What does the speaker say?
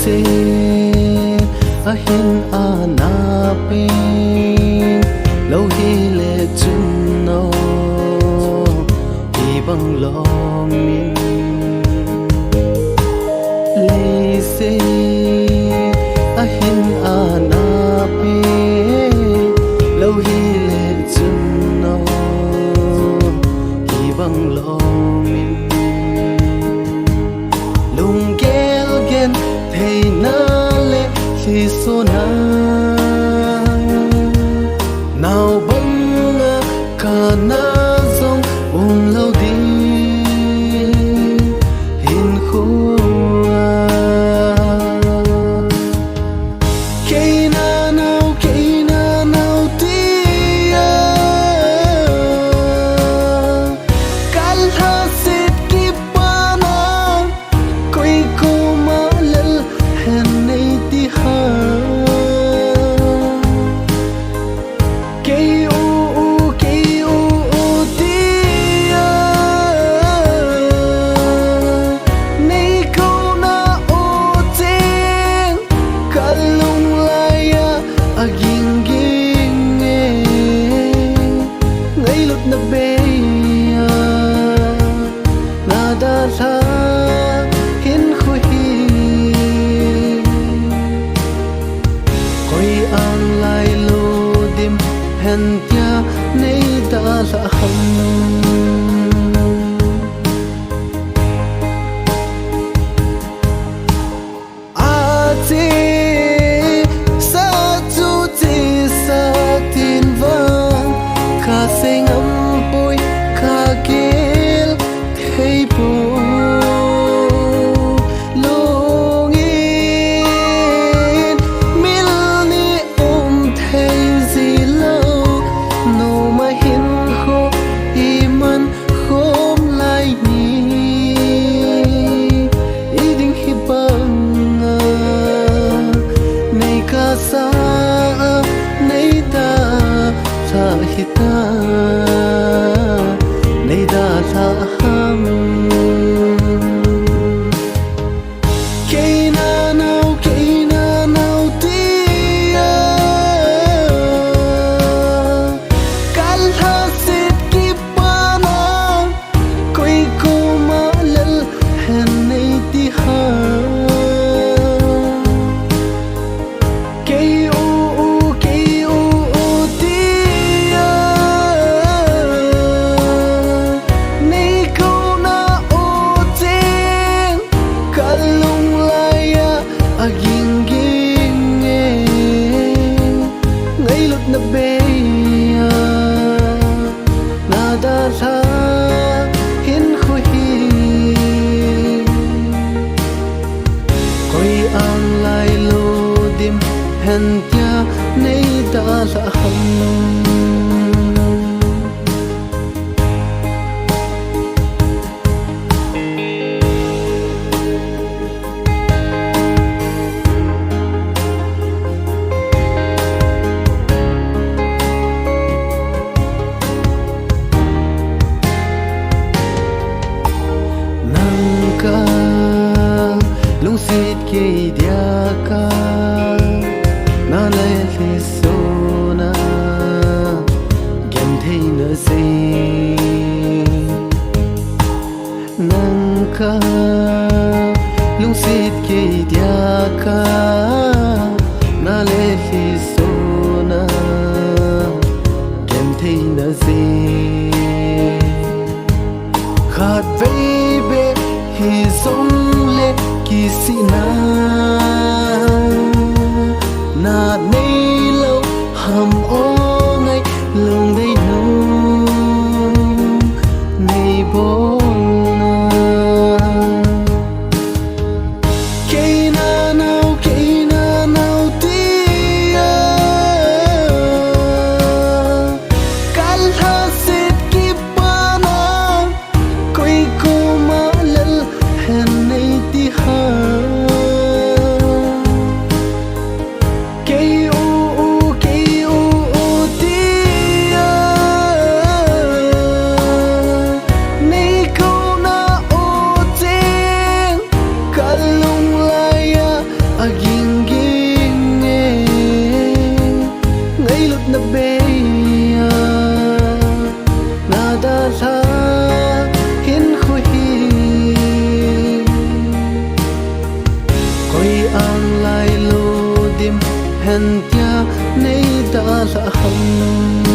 se ahin anape lâu hi lệ chung no ibang long min lê se ahin anape lâu hi lệ chung no ibang long min lunggel genthei nale lhiso nào băng cả na dòng umlou đi hin khua Kei Nanao tia kalha sit kipana koi ko malal hen nei ti ha Kei tia nei ko na o ting kalung laya aging ging ngay lúc na beya nada la hin khui koi ang lai lo dim hen tia nei da la ham sing boy kagil thei po longin milni thei zilo no ma hin kho iman khom lai ni iding hibanga nei ka sa nei da sa hita nei da sa ham Kei Nanao tia kalha sit kipana koi ko malal hen nei ti ha Kei na beya nada la hin khui koi ang lai lo dim hen tia nei da la ham lung sit kei dia ka nale lhiso na genthei na se nang ka lung sit kei dia ka nale lhiso na genthei na se khat baby hi song le kisina na nei lo ham o ngai lung dei no nei bo na Kei Nanao tia kalha sit kipana koi ko malal hen nei ti ha tia nei da la ham